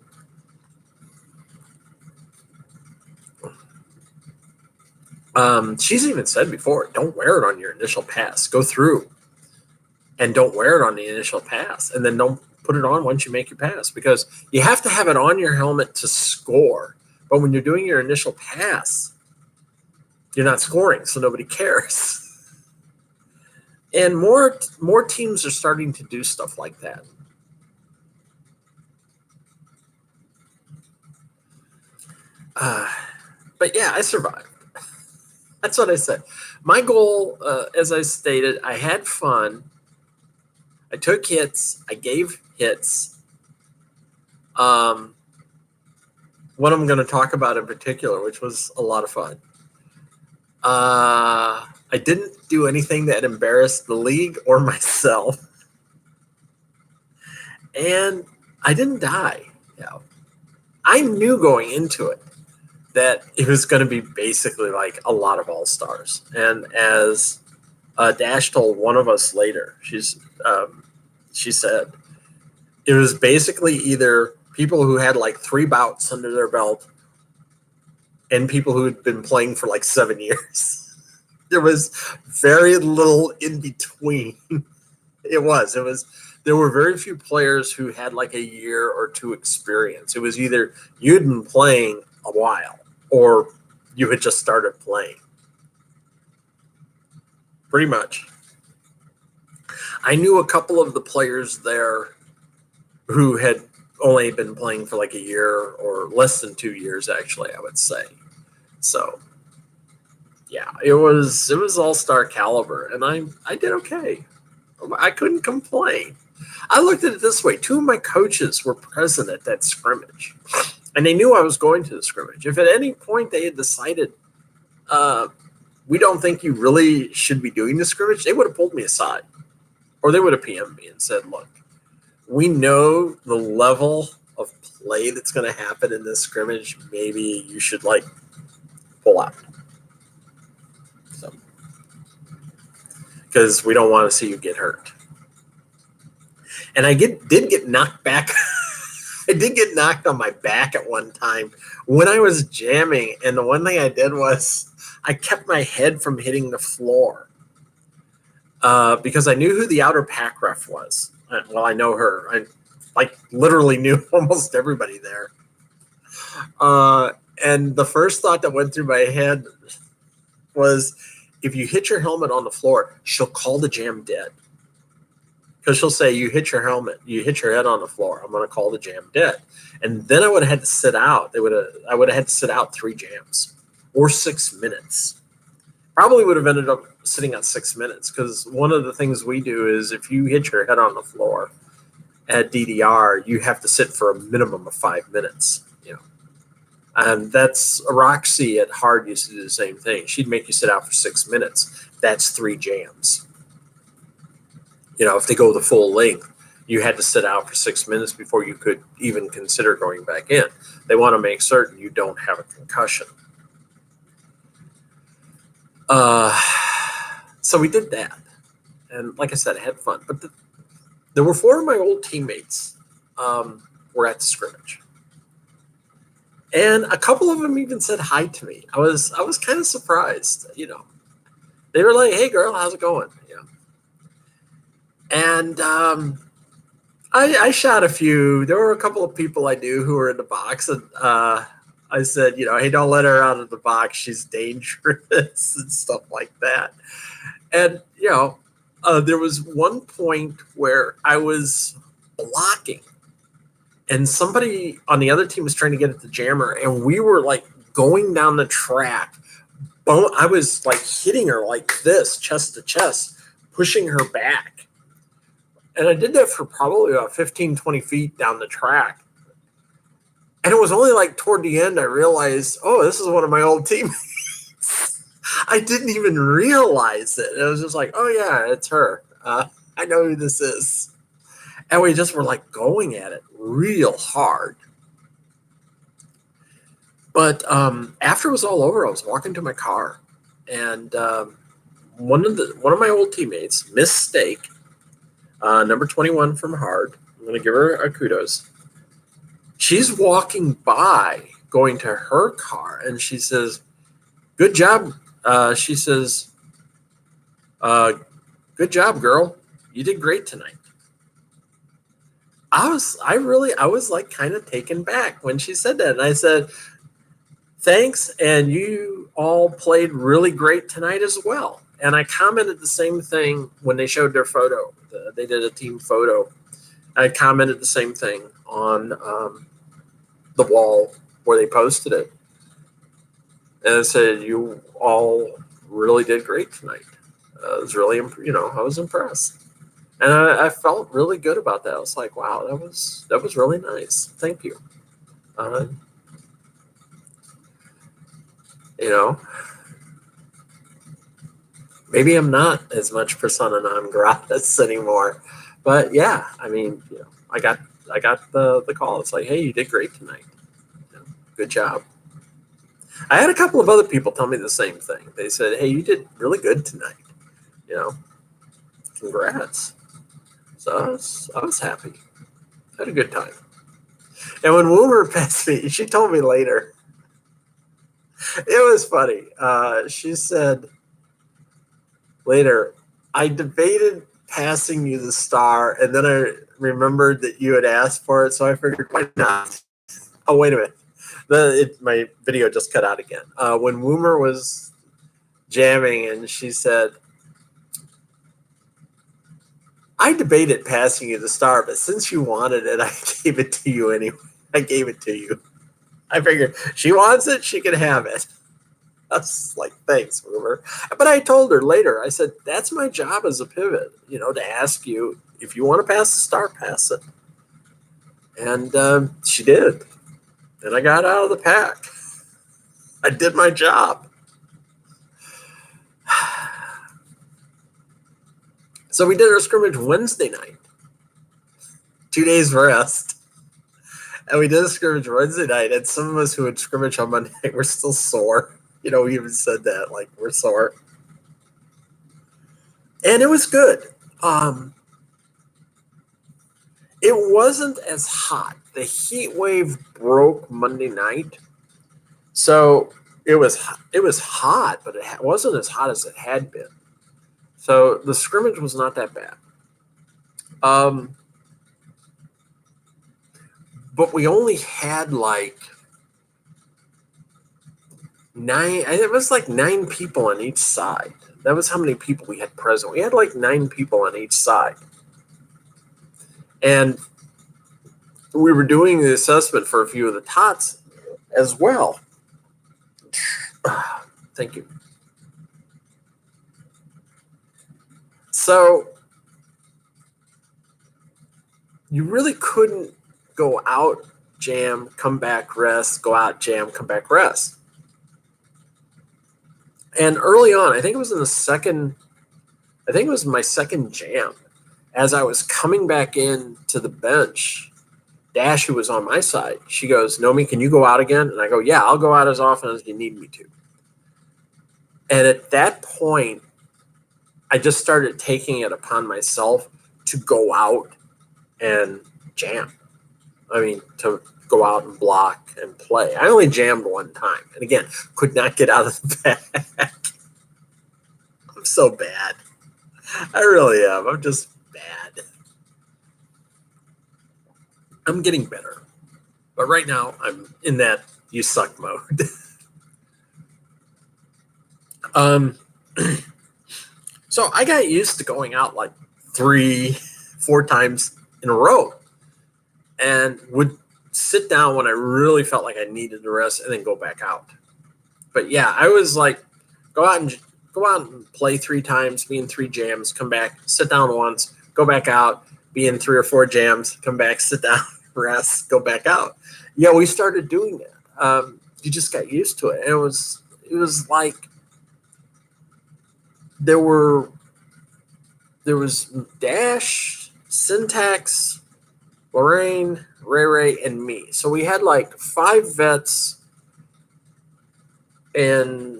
[SPEAKER 1] She's even said before, don't wear it on your initial pass. Go through and don't wear it on the initial pass, and then don't put it on once you make your pass, because you have to have it on your helmet to score, But when you're doing your initial pass, you're not scoring, so nobody cares. And more teams are starting to do stuff like that. But yeah, I survived. That's what I said. My goal, as I stated, I had fun. I took hits. I gave hits. One I'm going to talk about in particular, which was a lot of fun. I didn't do anything that embarrassed the league or myself. And I didn't die. Yeah. I knew going into it that it was going to be basically like a lot of all-stars. And as Dash told one of us later, she said, it was basically either people who had like 3 bouts under their belt and people who had been playing for like 7 years. There was very little in between. There were very few players who had like a year or 2 experience. It was either you'd been playing a while or you had just started playing. Pretty much. I knew a couple of the players there who had only been playing for like a year or less than 2 years, actually, I would say. So, yeah, it was all-star caliber, and I did okay. I couldn't complain. I looked at it this way. 2 of my coaches were present at that scrimmage, and they knew I was going to the scrimmage. If at any point they had decided, we don't think you really should be doing the scrimmage, they would have pulled me aside, or they would have PM'd me and said, look, we know the level of play that's going to happen in this scrimmage. Maybe you should like pull out. So, because we don't want to see you get hurt. And I did get knocked back. I did get knocked on my back at one time when I was jamming. And the one thing I did was I kept my head from hitting the floor because I knew who the outer pack ref was. Well, I know her. I like literally knew almost everybody there. And the first thought that went through my head was, if you hit your helmet on the floor, she'll call the jam dead. Because she'll say, you hit your helmet, you hit your head on the floor, I'm going to call the jam dead. And then I would have had to sit out. I would have had to sit out 3 jams or 6 minutes. Probably would have ended up sitting out 6 minutes, because one of the things we do is if you hit your head on the floor at DDR, you have to sit for a minimum of 5 minutes. And that's Roxy at Hard used to do the same thing. She'd make you sit out for 6 minutes. That's 3 jams. If they go the full length, you had to sit out for 6 minutes before you could even consider going back in. They want to make certain you don't have a concussion. So we did that. And like I said, I had fun. But there were 4 of my old teammates were at the scrimmage. And a couple of them even said hi to me. I was kind of surprised, They were like, "Hey, girl, how's it going?" And I shot a few. There were a couple of people I knew who were in the box, and I said, "Hey, don't let her out of the box. She's dangerous," and stuff like that. And there was one point where I was blocking, and somebody on the other team was trying to get at the jammer, and we were like going down the track. I was like hitting her like this, chest to chest, pushing her back. And I did that for probably about 15, 20 feet down the track. And it was only like toward the end I realized, oh, this is one of my old teammates. I didn't even realize it. It was just like, oh, yeah, it's her. I know who this is. And we just were like going at it real hard. But after it was all over, I was walking to my car. And one of my old teammates, Miss Steak, number 21 from Hard. I'm going to give her a kudos. She's walking by, going to her car, and she says, "Good job." She says, "Good job, girl. You did great tonight." I was like kind of taken back when she said that, and I said, thanks. And you all played really great tonight as well. And I commented the same thing when they showed their photo. They did a team photo. I commented the same thing on the wall where they posted it. And I said, you all really did great tonight. I was really, I was impressed. And I felt really good about that. I was like, wow, that was really nice. Thank you. You know, maybe I'm not as much persona non gratis anymore, but yeah, I mean, I got the call. It's like, hey, you did great tonight. Good job. I had a couple of other people tell me the same thing. They said, hey, you did really good tonight. Congrats. So I was happy. I had a good time. And when Woomer passed me, she told me later. It was funny. She said later, I debated passing you the star, and then I remembered that you had asked for it, so I figured, why not? Oh, wait a minute. My video just cut out again. When Woomer was jamming, and she said, I debated passing you the star, but since you wanted it, I gave it to you anyway. I gave it to you. I figured she wants it, she can have it. I was like, thanks, Woomer. But I told her later, I said, that's my job as a pivot, to ask you if you want to pass the star, pass it. And she did. And I got out of the pack. I did my job. So we did our scrimmage Wednesday night. 2 days rest. And we did a scrimmage Wednesday night. And some of us who had scrimmage on Monday night were still sore. We even said that, like, we're sore. And it was good. It wasn't as hot. The heat wave broke Monday night. So it was hot, but it wasn't as hot as it had been. So the scrimmage was not that bad. But we only had like 9. It was like 9 people on each side. That was how many people we had present. We had like 9 people on each side. And we were doing the assessment for a few of the tots as well. Thank you. So you really couldn't go out, jam, come back, rest, go out, jam, come back, rest. And early on, I think it was my second jam. As I was coming back in to the bench, Dash, who was on my side, she goes, Nomi, can you go out again? And I go, yeah, I'll go out as often as you need me to. And at that point, I just started taking it upon myself to go out and jam. I mean, to go out and block and play. I only jammed one time. And again, could not get out of the back. I'm so bad. I really am. I'm just bad. I'm getting better. But right now, I'm in that you suck mode. So I got used to going out like 3-4 times in a row and would sit down when I really felt like I needed to rest and then go back out. But yeah, I was like, go out and play 3 times, be in 3 jams, come back, sit down once, go back out, be in 3 or 4 jams, come back, sit down, rest, go back out. Yeah, we started doing that. You just got used to it. And it was like there was Dash, Syntax, Lorraine, Ray, and me. So we had like 5 vets and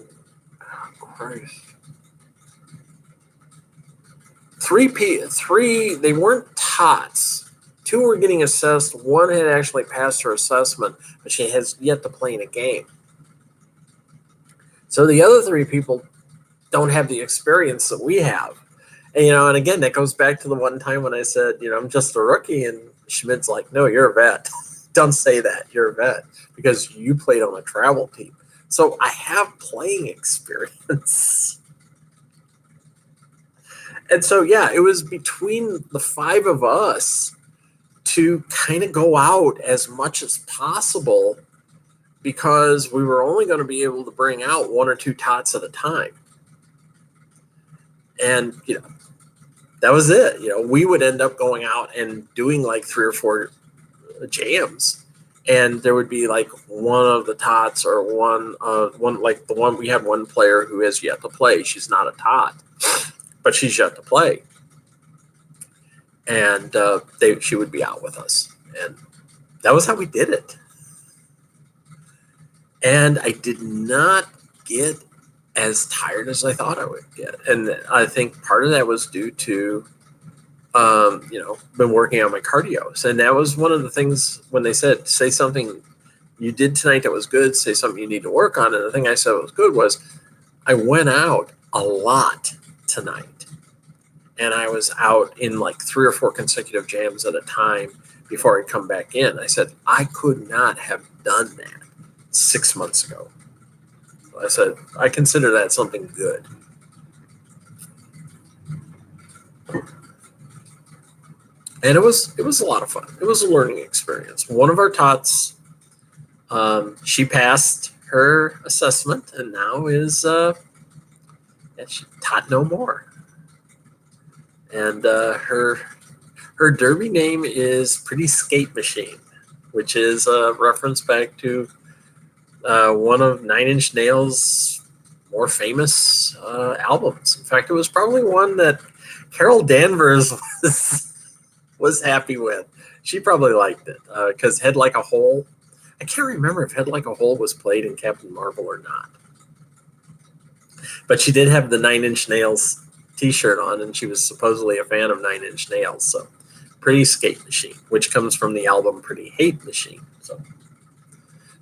[SPEAKER 1] 3. They weren't tots. 2 were getting assessed. 1 had actually passed her assessment, but she has yet to play in a game. So the other 3 people don't have the experience that we have. And again, that goes back to the one time when I said, I'm just a rookie, and Schmidt's like, no, you're a vet. Don't say that. You're a vet because you played on a travel team. So I have playing experience. And so, yeah, it was between the five of us to kind of go out as much as possible because we were only going to be able to bring out one or two tots at a time. And, that was it. We would end up going out and doing like 3 or 4 jams. And there would be like one of the tots or one like the one we had one player who has yet to play. She's not a tot, but she's yet to play. And she would be out with us. And that was how we did it. And I did not get as tired as I thought I would get. And I think part of that was due to, been working on my cardio. And that was one of the things when they said, say something you did tonight that was good, say something you need to work on. And the thing I said was good was I went out a lot tonight. And I was out in like 3 or 4 consecutive jams at a time before I'd come back in. I said, I could not have done that 6 months ago. I said, I consider that something good. And it was a lot of fun. It was a learning experience. One of our tots, she passed her assessment and now is she tot no more. And her derby name is Pretty Skate Machine, which is a reference back to one of Nine Inch Nails' more famous albums. In fact, it was probably one that Carol Danvers was happy with. She probably liked it because Head Like a Hole. I can't remember if Head Like a Hole was played in Captain Marvel or not. But she did have the Nine Inch Nails t-shirt on, and she was supposedly a fan of Nine Inch Nails. So Pretty Skate Machine, which comes from the album Pretty Hate Machine.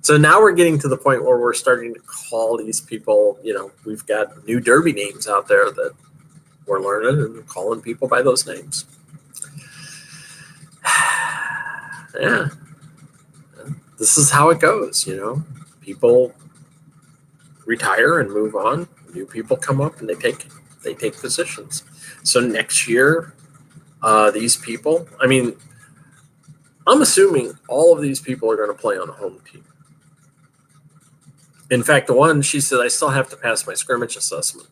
[SPEAKER 1] So now we're getting to the point where we're starting to call these people, we've got new derby names out there that we're learning and calling people by those names. Yeah. This is how it goes, People retire and move on. New people come up and they take positions. So next year, these people, I'm assuming all of these people are going to play on a home team. In fact, the one, she said, I still have to pass my scrimmage assessment.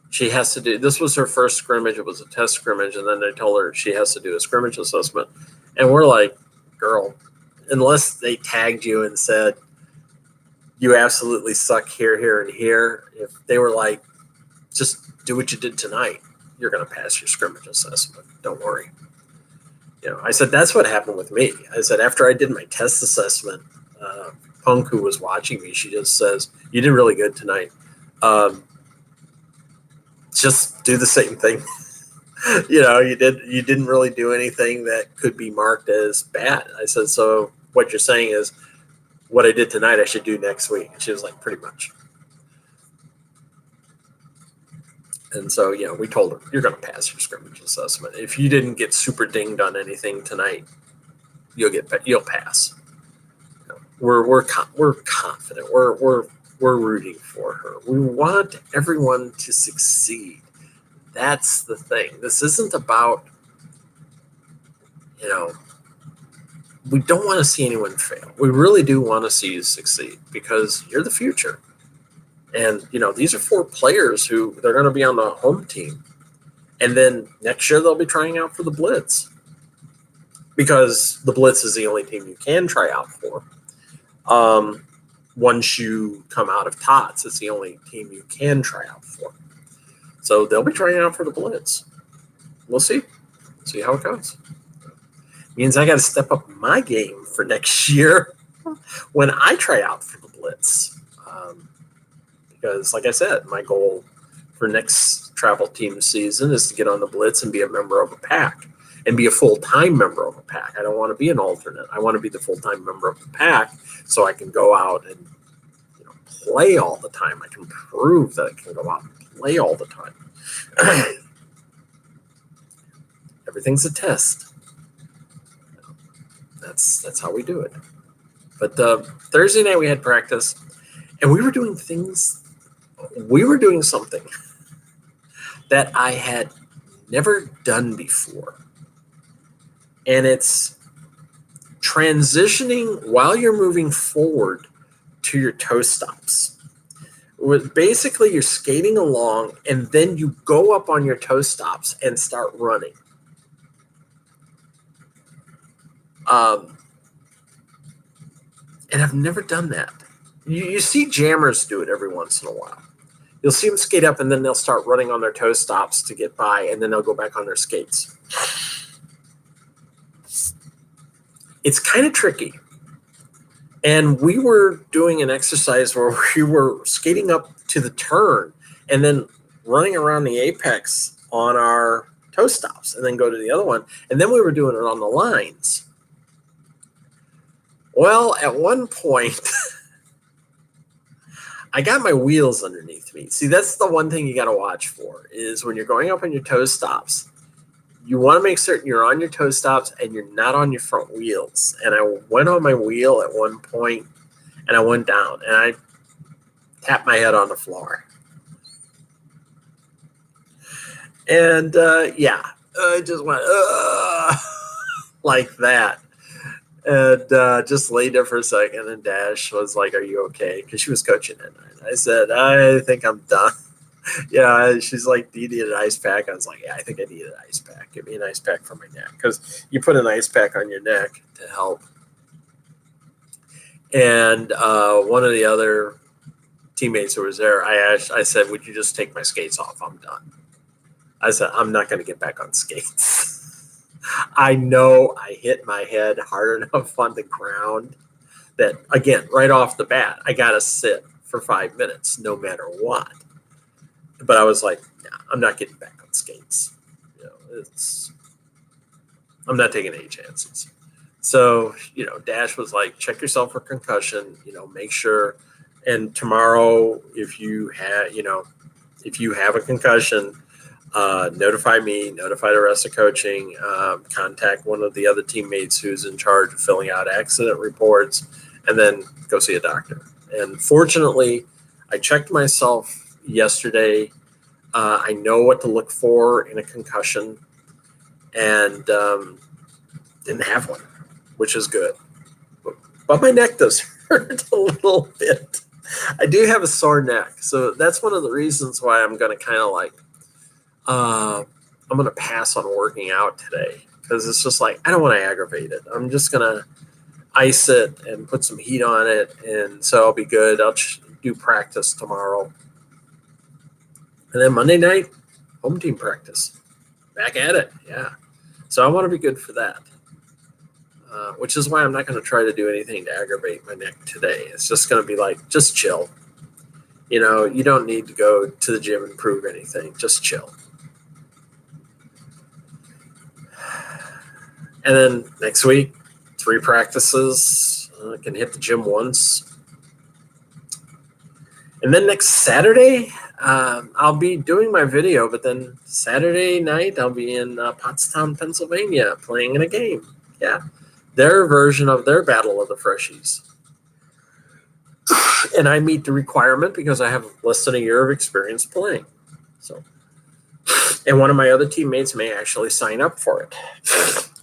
[SPEAKER 1] She has to do, this was her first scrimmage. It was a test scrimmage. And then they told her she has to do a scrimmage assessment. And we're like, girl, unless they tagged you and said, you absolutely suck here, here, and here. If they were like, just do what you did tonight, you're going to pass your scrimmage assessment. Don't worry. I said, that's what happened with me. I said, after I did my test assessment, Punk, who was watching me, she just says, you did really good tonight. Just do the same thing. You didn't really do anything that could be marked as bad. I said, so what you're saying is what I did tonight I should do next week. And she was like, pretty much. And so, we told her, you're going to pass your scrimmage assessment. If you didn't get super dinged on anything tonight, you'll pass. We're confident. We're rooting for her. We want everyone to succeed. That's the thing. This isn't about, we don't want to see anyone fail. We really do want to see you succeed because you're the future. And, these are 4 players who they're going to be on the home team. And then next year they'll be trying out for the Blitz because the Blitz is the only team you can try out for. Once you come out of TOTS, it's the only team you can try out for. So they'll be trying out for the Blitz. We'll see. See how it goes. Means I got to step up my game for next year when I try out for the Blitz. Because, like I said, my goal for next travel team season is to get on the Blitz and be a member of a pack and be a full-time member of a pack. I don't want to be an alternate. I want to be the full-time member of the pack so I can go out and play all the time. I can prove that I can go out and play all the time. Everything's a test. That's how we do it. But Thursday night we had practice, And we were doing something that I had never done before. And it's transitioning while you're moving forward to your toe stops. Basically, you're skating along and then you go up on your toe stops and start running. And I've never done that. You see jammers do it every once in a while. You'll see them skate up and then they'll start running on their toe stops to get by, and then they'll go back on their skates. It's kind of tricky. And we were doing an exercise where we were skating up to the turn and then running around the apex on our toe stops and then go to the other one. And then we were doing it on the lines. Well, at one point, I got my wheels underneath me. See, that's the one thing you got to watch for, is when you're going up on your toe stops, you want to make certain you're on your toe stops and you're not on your front wheels. And I went on my wheel at one point and I went down and I tapped my head on the floor. And I just went like that. And just laid there for a second, and Dash was like, "Are you okay?" Because she was coaching that night. I said, "I think I'm done." Yeah, she's like, "Do you need an ice pack?" I was like, "Yeah, I think I need an ice pack. Give me an ice pack for my neck." Because you put an ice pack on your neck to help. And one of the other teammates who was there, I said, "Would you just take my skates off? I'm done." I said, "I'm not going to get back on skates." I know I hit my head hard enough on the ground that, again, right off the bat, I got to sit for 5 minutes no matter what. But I was like, nah, I'm not getting back on skates. I'm not taking any chances. So, Dash was like, check yourself for concussion, make sure. And tomorrow, if you have a concussion, notify me, notify the rest of coaching, contact one of the other teammates who's in charge of filling out accident reports, and then go see a doctor. And fortunately, I checked myself yesterday. I know what to look for in a concussion, and didn't have one, which is good. But my neck does hurt a little bit. I do have a sore neck, so that's one of the reasons why I'm going to kind of like, I'm going to pass on working out today, because it's just like, I don't want to aggravate it. I'm just going to ice it and put some heat on it, and so I'll be good. I'll do practice tomorrow. And then Monday night, home team practice. Back at it, yeah. So I want to be good for that, which is why I'm not going to try to do anything to aggravate my neck today. It's just going to be like, just chill. You don't need to go to the gym and prove anything. Just chill. And then next week, 3 practices. I can hit the gym once. And then next Saturday, I'll be doing my video, but then Saturday night, I'll be in Pottstown, Pennsylvania, playing in a game. Yeah, their version of their Battle of the Freshies. And I meet the requirement because I have less than a year of experience playing. So, and one of my other teammates may actually sign up for it.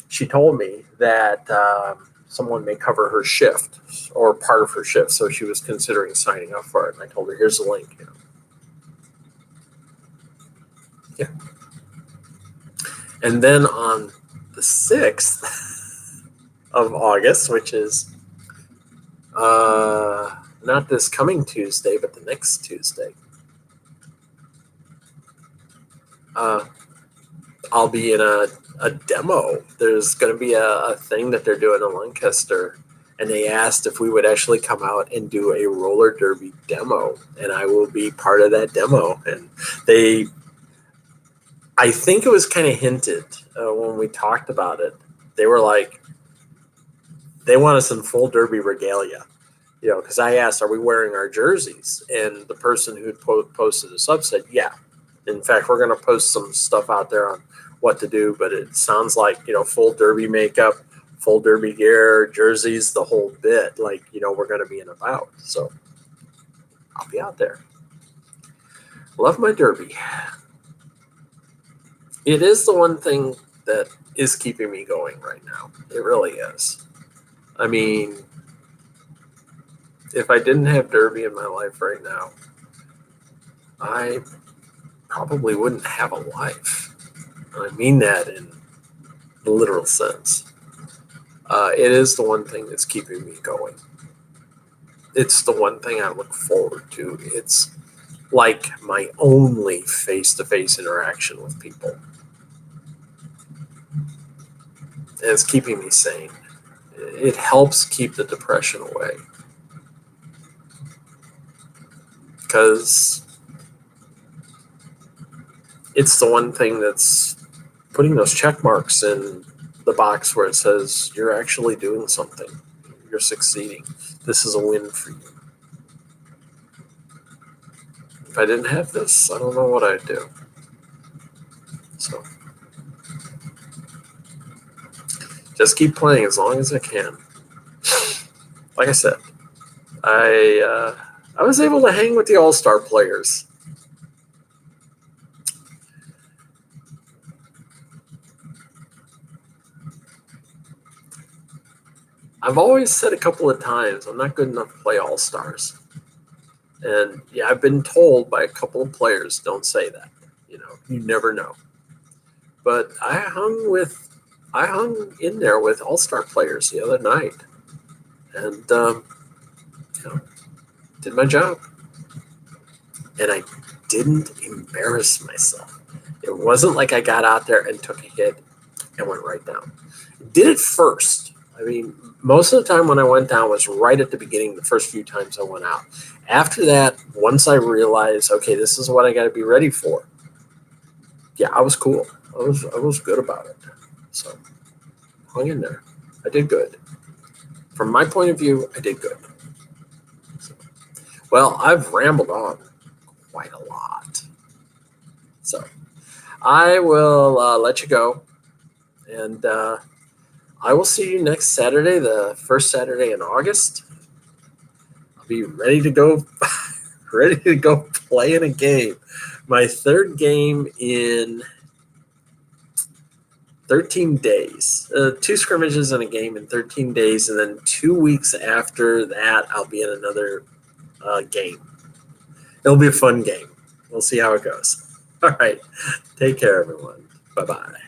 [SPEAKER 1] She told me that someone may cover her shift or part of her shift, so she was considering signing up for it. And I told her, here's the link. Yeah. And then on the 6th of August, which is not this coming Tuesday, but the next Tuesday, I'll be in a demo. There's going to be a thing that they're doing in Lancaster, and they asked if we would actually come out and do a roller derby demo, and I will be part of that demo. And I think it was kind of hinted when we talked about it. They were like, they want us in full derby regalia, because I asked, are we wearing our jerseys? And the person who posted this up said, yeah. In fact, we're going to post some stuff out there on what to do, but it sounds like, full derby makeup, full derby gear, jerseys, the whole bit, like, we're going to be in a bout. So, I'll be out there. Love my Derby. It is the one thing that is keeping me going right now. It really is. I mean, if I didn't have Derby in my life right now, I probably wouldn't have a life. And I mean that in the literal sense. It is the one thing that's keeping me going. It's the one thing I look forward to. It's like my only face-to-face interaction with people. And it's keeping me sane. It helps keep the depression away. Because it's the one thing that's putting those check marks in the box where it says you're actually doing something. You're succeeding. This is a win for you. If I didn't have this, I don't know what I'd do. So just keep playing as long as I can. Like I said, I was able to hang with the All-Star players. I've always said a couple of times I'm not good enough to play All-Stars. And yeah, I've been told by a couple of players, don't say that. You never know. But I hung in there with All-Star players the other night, and did my job. And I didn't embarrass myself. It wasn't like I got out there and took a hit and went right down. Did it first. I mean, most of the time when I went down was right at the beginning, the first few times I went out. After that, once I realized, okay, this is what I got to be ready for. Yeah, I was cool. I was good about it. So, hung in there. I did good. From my point of view, I did good. So, well, I've rambled on quite a lot. So, I will let you go. And I will see you next Saturday, the first Saturday in August. I'll be ready to go play in a game. My third game in 13 days. 2 scrimmages and a game in 13 days. And then 2 weeks after that, I'll be in another game. It'll be a fun game. We'll see how it goes. All right. Take care, everyone. Bye-bye.